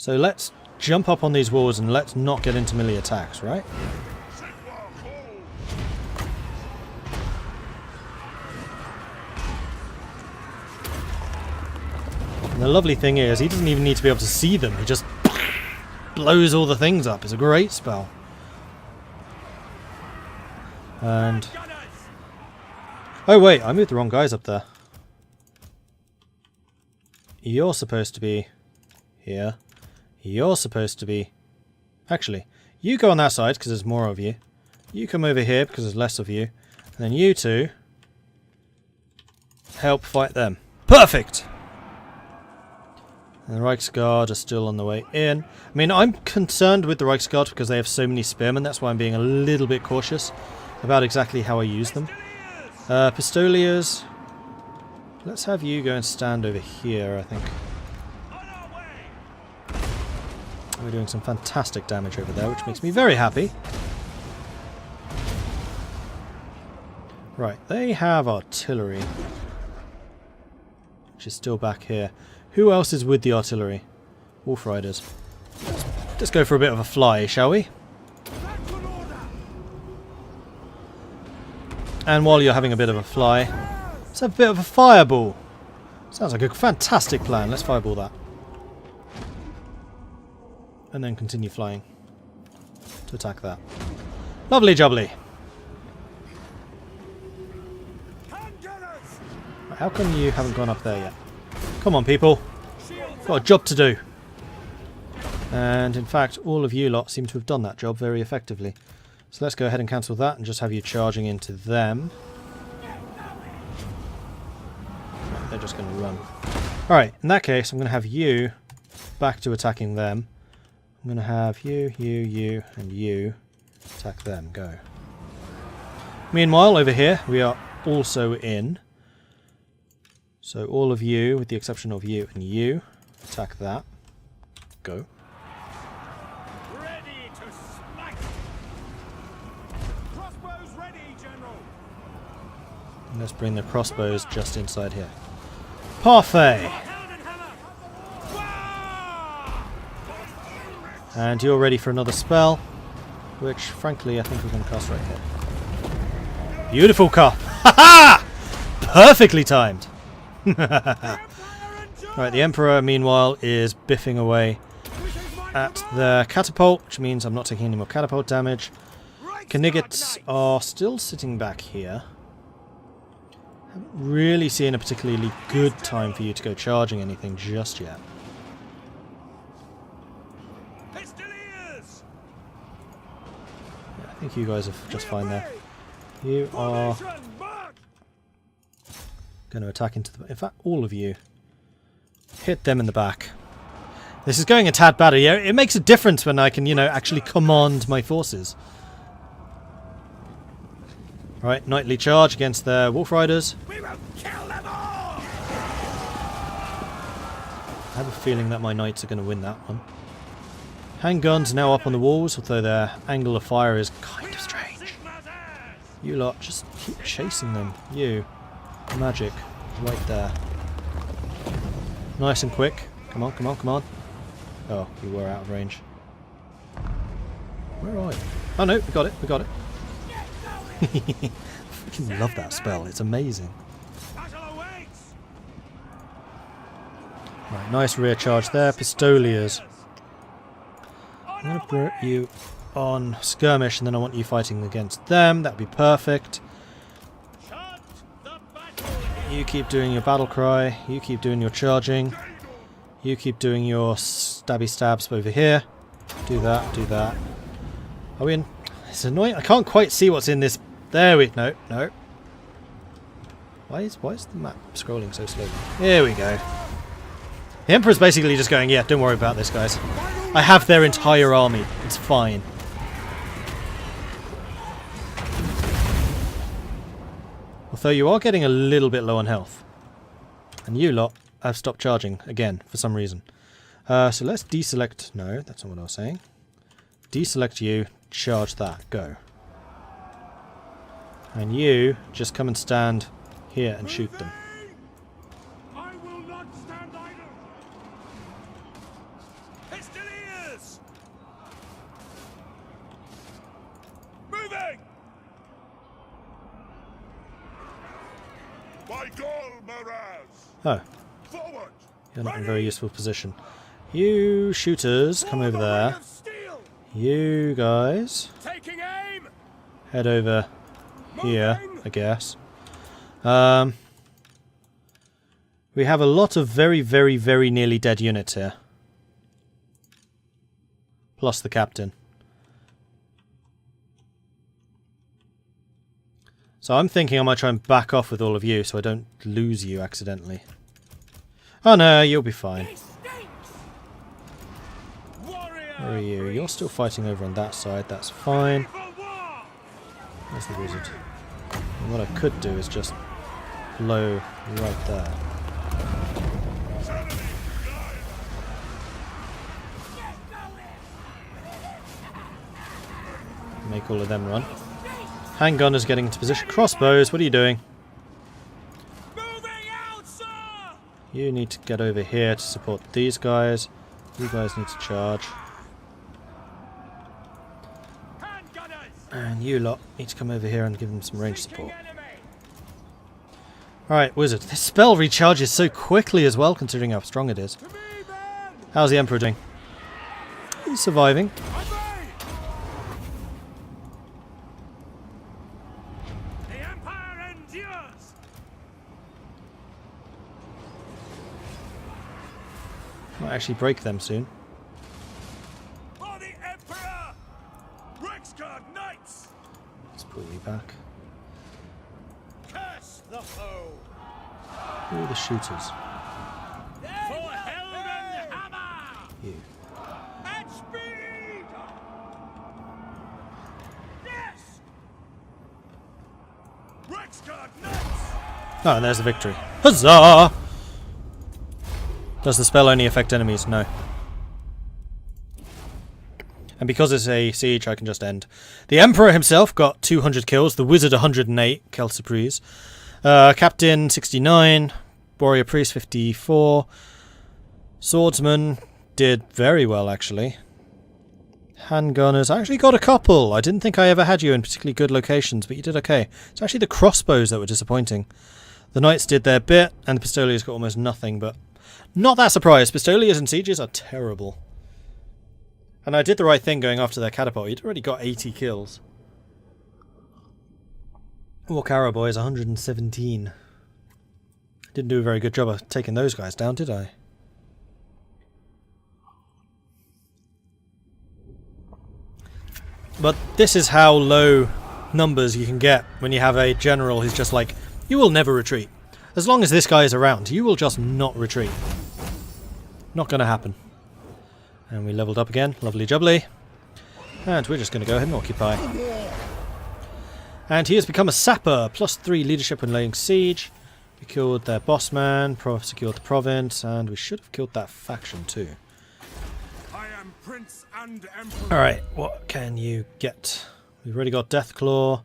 So let's jump up on these walls and let's not get into melee attacks, right? And the lovely thing is, he doesn't even need to be able to see them. He just blows all the things up. It's a great spell. And... oh wait, I moved the wrong guys up there. You're supposed to be here. You're supposed to be... actually, you go on that side because there's more of you. You come over here because there's less of you. And then you two help fight them. Perfect! And the Reiksguard are still on the way in. I mean, I'm concerned with the Reiksguard because they have so many spearmen. That's why I'm being a little bit cautious about exactly how I use them. Pistoliers. Let's have you go and stand over here, I think. We're doing some fantastic damage over there, which makes me very happy. Right, they have artillery, which is still back here. Who else is with the artillery? Wolf Riders. Let's go for a bit of a fly, shall we? And while you're having a bit of a fly, let's have a bit of a fireball. Sounds like a fantastic plan. Let's fireball that. And then continue flying to attack that. Lovely jubbly. Right, how come you haven't gone up there yet? Come on, people. Got a job to do. And in fact, all of you lot seem to have done that job very effectively. So let's go ahead and cancel that and just have you charging into them. Right, they're just going to run. Alright, in that case, I'm going to have you back to attacking them. I'm going to have you, and you attack them. Go. Meanwhile, over here, we are also in. So all of you, with the exception of you and you, attack that. Go. Ready to smack. Crossbows ready, General. And let's bring the crossbows just inside here. Parfait! And you're ready for another spell, which, frankly, I think we're going to cast right here. Beautiful cast! Ha ha! Perfectly timed! Right, the Emperor, meanwhile, is biffing away at the catapult, which means I'm not taking any more catapult damage. Knights are still sitting back here. Haven't really seen a particularly good time for you to go charging anything just yet. I think you guys are just fine there. You are going to attack into the... in fact, all of you. Hit them in the back. This is going a tad better. Yeah, it makes a difference when I can, you know, actually command my forces. Right, knightly charge against the Wolf Riders. We will kill them all. I have a feeling that my knights are going to win that one. Handguns now up on the walls, although their angle of fire is kind of strange. You lot, just keep chasing them. You. Magic. Right there. Nice and quick. Come on, come on, come on. Oh, you were out of range. Where are you? Oh no, we got it, we got it. I freaking love that spell, it's amazing. Right, nice rear charge there. Pistoliers. I'm going to put you on skirmish and then I want you fighting against them. That'd be perfect. You keep doing your battle cry. You keep doing your charging. You keep doing your stabby stabs over here. Do that, do that. Are we in? It's annoying. I can't quite see what's in this. There we... no, no. Why is the map scrolling so slowly? Here we go. The Emperor's basically just going, yeah, don't worry about this, guys. I have their entire army. It's fine. Although you are getting a little bit low on health. And you lot have stopped charging again for some reason. So let's deselect... no, that's not what I was saying. Deselect you, charge that, go. And you just come and stand here and shoot them. I will not stand idle. Oh, you're not in a very useful position. You shooters, come over there. You guys, Taking aim. head over here, I guess. We have a lot of very, very, very nearly dead units here. Plus the captain. So I'm thinking I might try and back off with all of you so I don't lose you accidentally. Oh no, you'll be fine. Where are you? You're still fighting over on that side, that's fine. Where's the wizard? And what I could do is just blow right there. Make all of them run. Handgunners getting into position. Crossbows, what are you doing? You need to get over here to support these guys. You guys need to charge. And you lot need to come over here and give them some range support. Alright, wizard. This spell recharges so quickly as well, considering how strong it is. How's the Emperor doing? He's surviving. Might actually break them soon. For the Emperor! Rexguard Knights! Let's pull you back. Curse the foe! Who are the shooters? For Helden Hammer! You. At speed! Yes! Rexguard Knights! Oh, and there's the victory. Huzzah! Does the spell only affect enemies? No. And because it's a siege, I can just end. The Emperor himself got 200 kills. The Wizard 108. Quelle surprise. Captain 69. Warrior Priest 54. Swordsman did very well, actually. Handgunners. I actually got a couple. I didn't think I ever had you in particularly good locations, but you did okay. It's actually the crossbows that were disappointing. The Knights did their bit, and the Pistoliers got almost nothing, but not that surprised. Pistoliers and sieges are terrible. And I did the right thing going after their catapult. He'd already got 80 kills. War Boys 117. Didn't do a very good job of taking those guys down, did I? But this is how low numbers you can get when you have a general who's just like, you will never retreat. As long as this guy is around, you will just not retreat. Not going to happen. And we leveled up again. Lovely jubbly. And we're just going to go ahead and occupy. And he has become a sapper. +3 leadership when laying siege. We killed their boss man. Secured the province. And we should have killed that faction too. I am Prince and Emperor. Alright, what can you get? We've already got Deathclaw.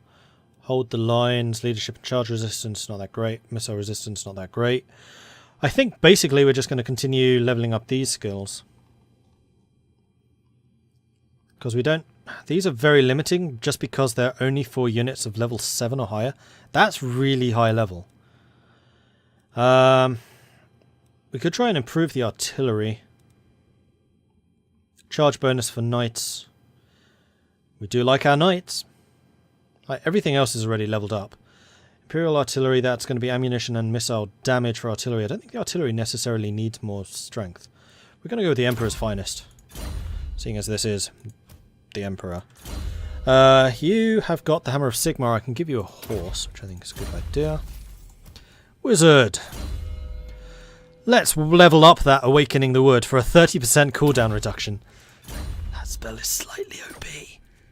Hold the lines. Leadership and charge resistance, not that great. Missile resistance, not that great. I think basically we're just going to continue leveling up these skills. Because we don't... These are very limiting just because they're only 4 units of level 7 or higher. That's really high level. We could try and improve the artillery. Charge bonus for knights. We do like our knights. Like, everything else is already leveled up. Imperial artillery, that's going to be ammunition and missile damage for artillery. I don't think the artillery necessarily needs more strength. We're going to go with the Emperor's finest. Seeing as this is the Emperor. You have got the Hammer of Sigmar. I can give you a horse, which I think is a good idea. Wizard! Let's level up that Awakening the Wood for a 30% cooldown reduction. That spell is slightly OP.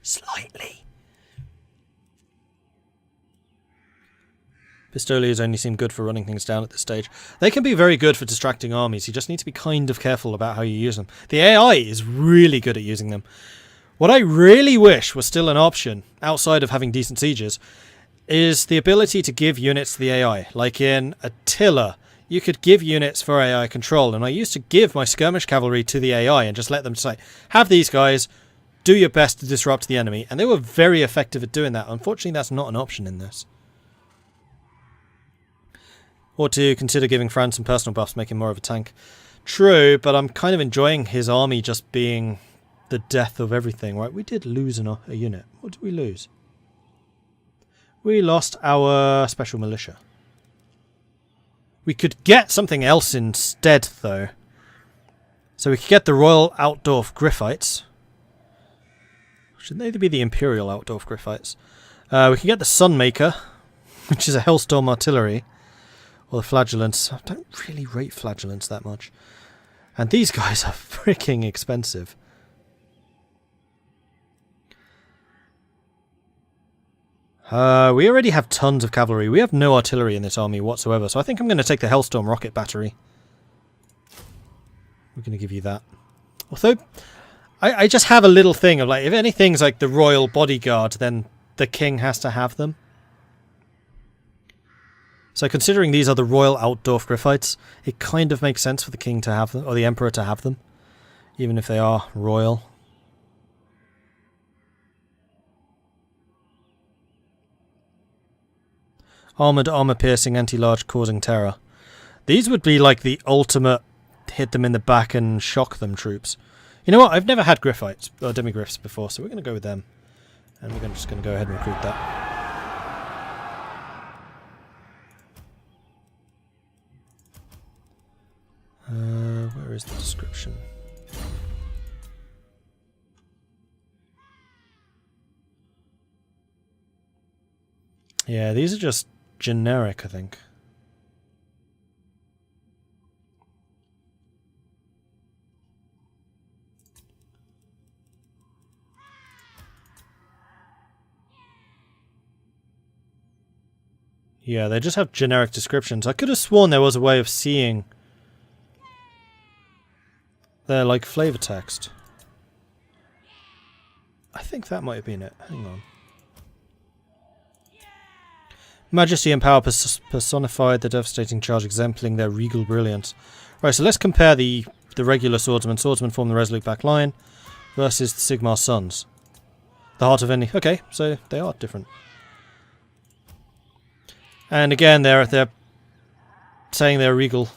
Slightly. Pistoliers only seem good for running things down at this stage. They can be very good for distracting armies. You just need to be kind of careful about how you use them. The AI is really good at using them. What I really wish was still an option, outside of having decent sieges, is the ability to give units to the AI. Like in Attila, you could give units for AI control, and I used to give my skirmish cavalry to the AI and just let them say, have these guys, do your best to disrupt the enemy. And they were very effective at doing that. Unfortunately, that's not an option in this. Or to consider giving Franz some personal buffs, make him more of a tank. True, but I'm kind of enjoying his army just being the death of everything, right? We did lose a unit. What did we lose? We lost our special militia. We could get something else instead, though. So we could get the Royal Altdorf Griffites. Shouldn't they be the Imperial Altdorf Griffites? We can get the Sunmaker, which is a Hellstorm Artillery. Or the Flagellants. I don't really rate Flagellants that much. And these guys are freaking expensive. We already have tons of cavalry. We have no artillery in this army whatsoever, so I think I'm going to take the Hellstorm Rocket Battery. We're going to give you that. Although, I just have a little thing of, like, if anything's like the Royal Bodyguard, then the King has to have them. So considering these are the Royal Altdorf Griffites, it kind of makes sense for the King to have them, or the Emperor to have them, even if they are royal. Armoured, armour-piercing, anti-large, causing terror. These would be like the ultimate hit them in the back and shock them troops. You know what? I've never had Griffites, or Demigriffs before, so we're going to go with them. And we're just going to go ahead and recruit that. Where is the description? Yeah, these are just generic, I think. Yeah, they just have generic descriptions. I could have sworn there was a way of seeing their, like, flavor text. I think that might have been it. Hang on. Majesty and power personified, the devastating charge exempling their regal brilliance. Right, so let's compare the regular swordsmen. Swordsmen form the resolute back line versus the Sigmar Sons. The heart of any... Okay, so they are different. And again, they're saying they're regal,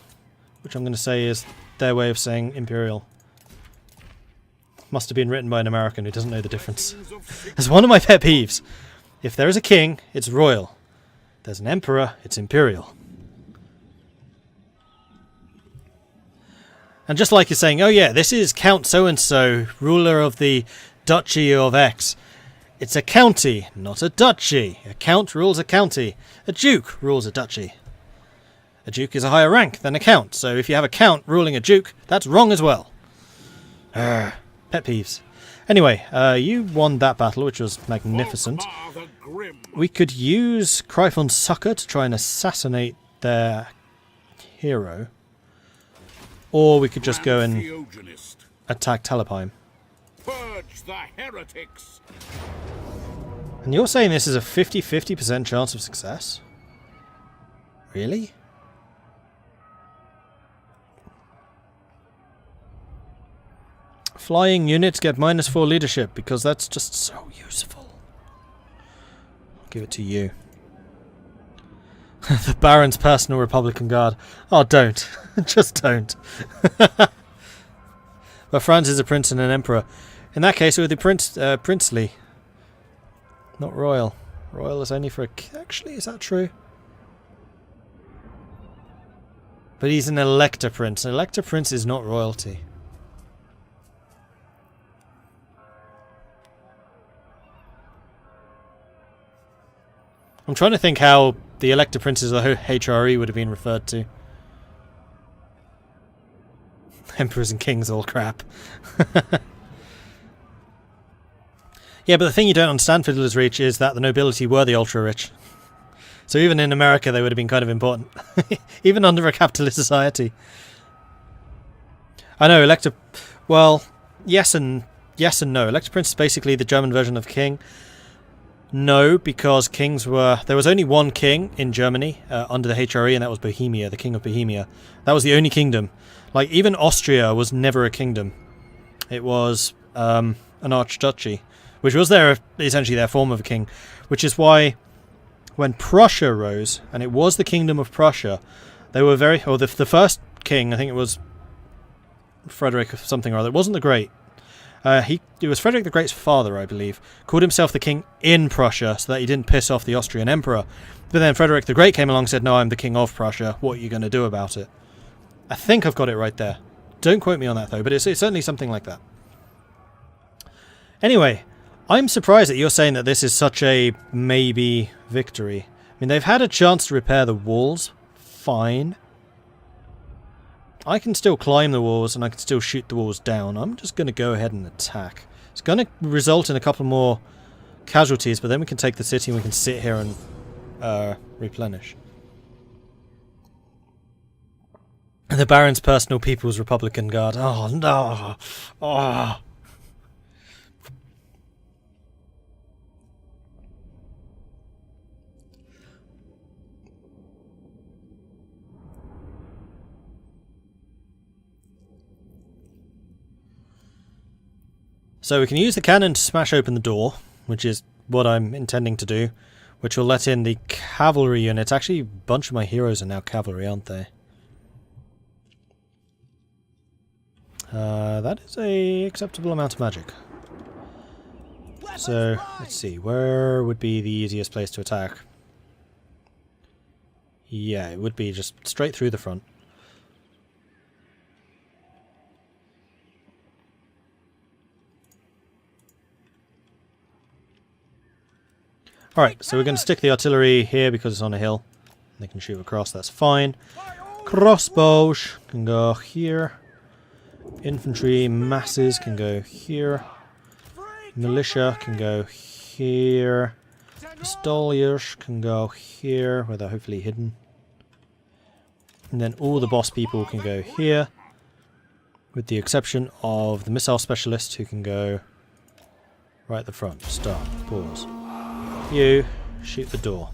which I'm going to say is their way of saying imperial. Must have been written by an American who doesn't know the difference. It's one of my pet peeves. If there is a king, it's royal. There's an emperor, it's imperial. And just like you're saying, oh yeah, this is Count so-and-so, ruler of the Duchy of X. It's a county, not a duchy. A count rules a county. A duke rules a duchy. A duke is a higher rank than a count, so if you have a count ruling a duke, that's wrong as well. Pet peeves. Anyway, you won that battle, which was magnificent. We could use Cryphon's Succor to try and assassinate their hero. Or we could just go and attack Talabheim. Purge the heretics. And you're saying this is a 50-50% chance of success? Really? Flying units get -4 leadership because that's just so useful. I'll give it to you. The Baron's personal Republican Guard. Oh, don't. Just don't. But Franz is a prince and an emperor. In that case, it would be princely. Not royal. Royal is only for a... Actually, is that true? But he's an elector prince. An elector prince is not royalty. I'm trying to think how the elector princes of the HRE would have been referred to. Emperors and kings, all crap. Yeah, but the thing you don't understand, Fiddler's Reach, is that the nobility were the ultra-rich. So even in America, they would have been kind of important. Even under a capitalist society. I know, elector... Well, yes and no. Elector Prince is basically the German version of king. No, because kings were... There was only one king in Germany under the HRE, and that was Bohemia, the King of Bohemia. That was the only kingdom. Like, even Austria was never a kingdom. It was an archduchy, which was essentially their form of a king. Which is why, when Prussia rose, and it was the Kingdom of Prussia, They were very... Or the first king, I think it was Frederick something or other. It wasn't the Great. It was Frederick the Great's father, I believe, called himself the king in Prussia so that he didn't piss off the Austrian emperor. But then Frederick the Great came along and said, no, I'm the king of Prussia. What are you going to do about it? I think I've got it right there. Don't quote me on that, though, but it's certainly something like that. Anyway, I'm surprised that you're saying that this is such a maybe victory. I mean, they've had a chance to repair the walls. Fine. I can still climb the walls and I can still shoot the walls down. I'm just going to go ahead and attack. It's going to result in a couple more casualties, but then we can take the city and we can sit here and replenish. The Baron's Personal People's Republican Guard. Oh, no. Oh. So we can use the cannon to smash open the door, which is what I'm intending to do, which will let in the cavalry units. Actually, a bunch of my heroes are now cavalry, aren't they? That is a acceptable amount of magic. So, let's see, where would be the easiest place to attack? Yeah, it would be just straight through the front. Alright, so we're going to stick the artillery here because it's on a hill. They can shoot across, that's fine. Crossbows can go here. Infantry masses can go here. Militia can go here. Pistoliers can go here, where they're hopefully hidden. And then all the boss people can go here, with the exception of the missile specialist who can go right at the front. Start. Pause. You shoot the door.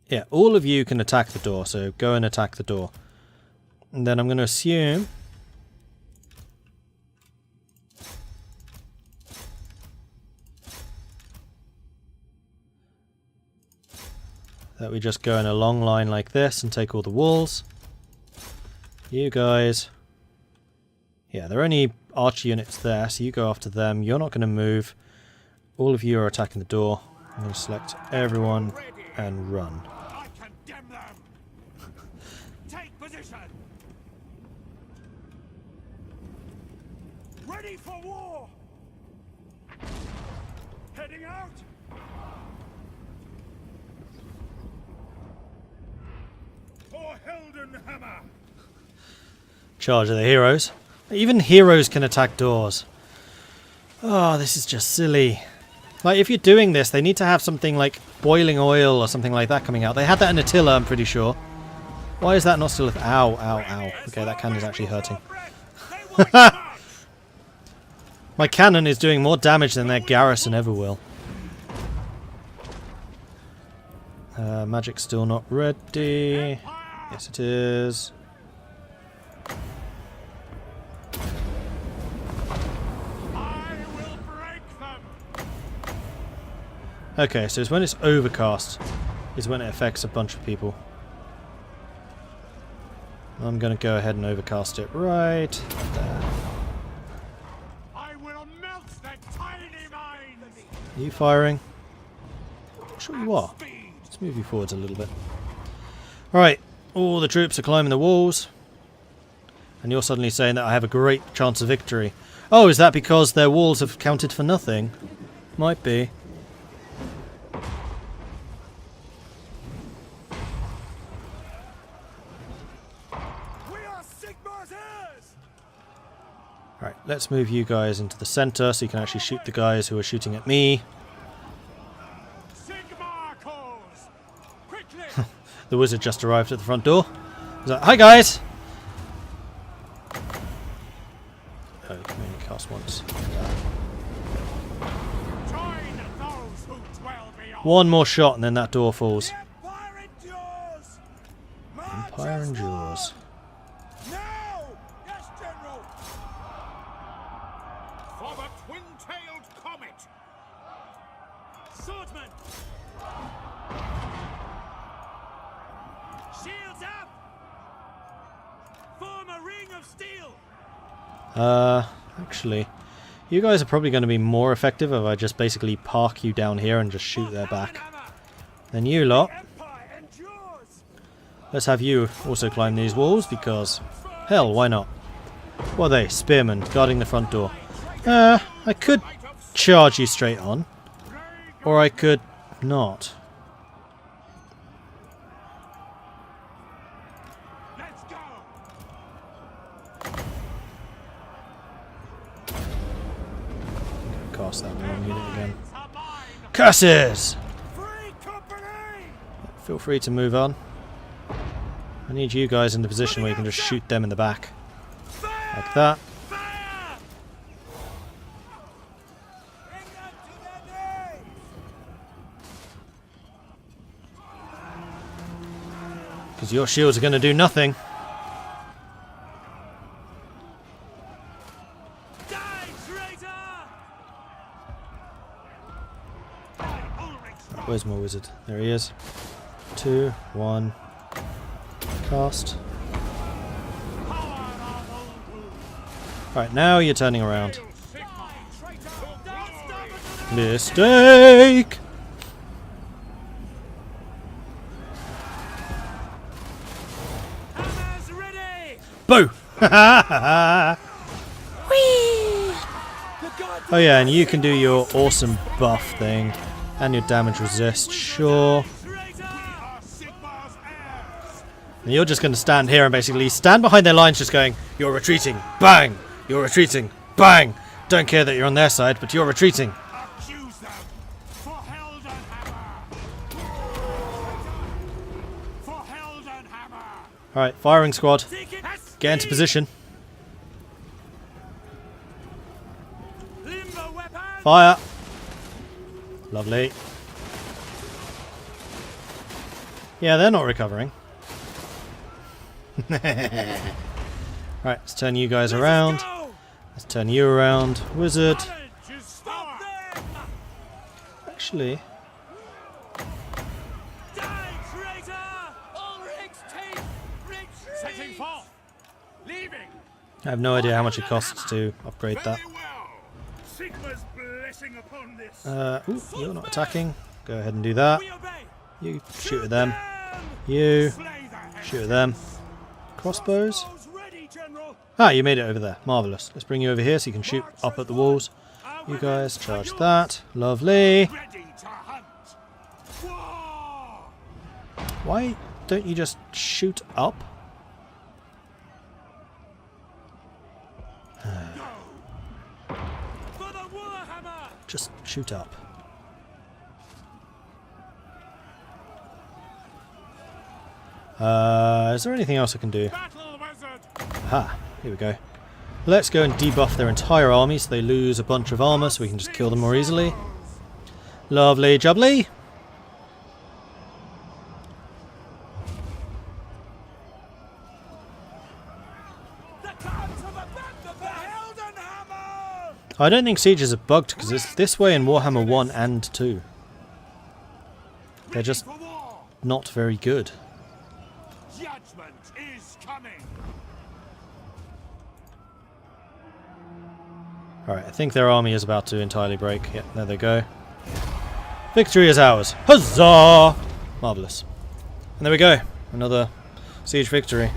Yeah, all of you can attack the door, so go and attack the door. And then I'm going to assume that we just go in a long line like this and take all the walls. You guys... Yeah, there are only archer units there, so you go after them. You're not going to move. All of you are attacking the door. I'm going to select everyone and run. I condemn them. Take position. Ready for war. Heading out. For Heldenhammer. Charge of the heroes. Even heroes can attack doors. Oh, this is just silly. Like, if you're doing this, they need to have something like boiling oil or something like that coming out. They had that in Attila, I'm pretty sure. Why is that not still... Ow, ow, ow. Okay, that cannon is actually hurting. My cannon is doing more damage than their garrison ever will. Magic's still not ready. Yes, it is. Okay, so it's when it's overcast is when it affects a bunch of people. I'm going to go ahead and overcast it right there. I will melt that tiny mind. Are you firing? I'm sure you are. Let's move you forwards a little bit. Alright, all the troops are climbing the walls. And you're suddenly saying that I have a great chance of victory. Oh, is that because their walls have counted for nothing? Might be. Right, let's move you guys into the center so you can actually shoot the guys who are shooting at me. The wizard just arrived at the front door. He's like, hi guys! Oh, you can only cast once. One more shot and then that door falls. Empire endures. Shields up! Form a ring of steel! Actually, you guys are probably going to be more effective if I just basically park you down here and just shoot their back. Then you lot, let's have you also climb these walls because, hell, why not? What are they? Spearmen guarding the front door. I could charge you straight on, or I could not. Let's go! Cast that wrong unit again. Curses! Free company! Feel free to move on. I need you guys in the position where you can just shoot them in the back. Like that. Fire! Bring them to their knees! Because your shields are going to do nothing. Die, traitor! Where's my wizard? There he is. 2, 1. Cast. Right, now you're turning around. Mistake! Hammers ready! Boo! Oh yeah, and you can do your awesome buff thing. And your damage resist, sure. And you're just going to stand here and basically stand behind their lines just going, you're retreating, bang! You're retreating, bang! Don't care that you're on their side, but you're retreating. Accuse them for Heldenhammer! For Heldenhammer! Alright, firing squad. Take it at Get into speed! position. Limber weapon! Fire! Lovely. Yeah, they're not recovering. Right, let's turn you guys around. Go! Let's turn you around. Wizard. Challenge is stop them! Actually, Die, traitor! Ulrich's teeth! Retreat! Setting forth! Leaving! I have no idea how much it costs to upgrade that. Very well! Sigma's blessing upon this! Ooh, you're not attacking. Go ahead and do that. We obey! You shoot at them. You Slay the shoot at them. Crossbows. Crossbows ready, General! Ah, you made it over there. Marvellous. Let's bring you over here so you can shoot up at the walls. You guys charge that. Lovely. Ready to hunt! War! Why don't you just shoot up? For the Warhammer! Just shoot up. Is there anything else I can do? Battle wizard! Aha, here we go. Let's go and debuff their entire army so they lose a bunch of armor so we can just kill them more easily. Lovely jubbly. The cards of the Heldenhammer! I don't think sieges are bugged because it's this way in Warhammer 1 and 2. They're just For war! not very good. Judgment is coming! Alright, I think their army is about to entirely break. Yep, there they go. Victory is ours. Huzzah! Marvellous. And there we go. Another siege victory.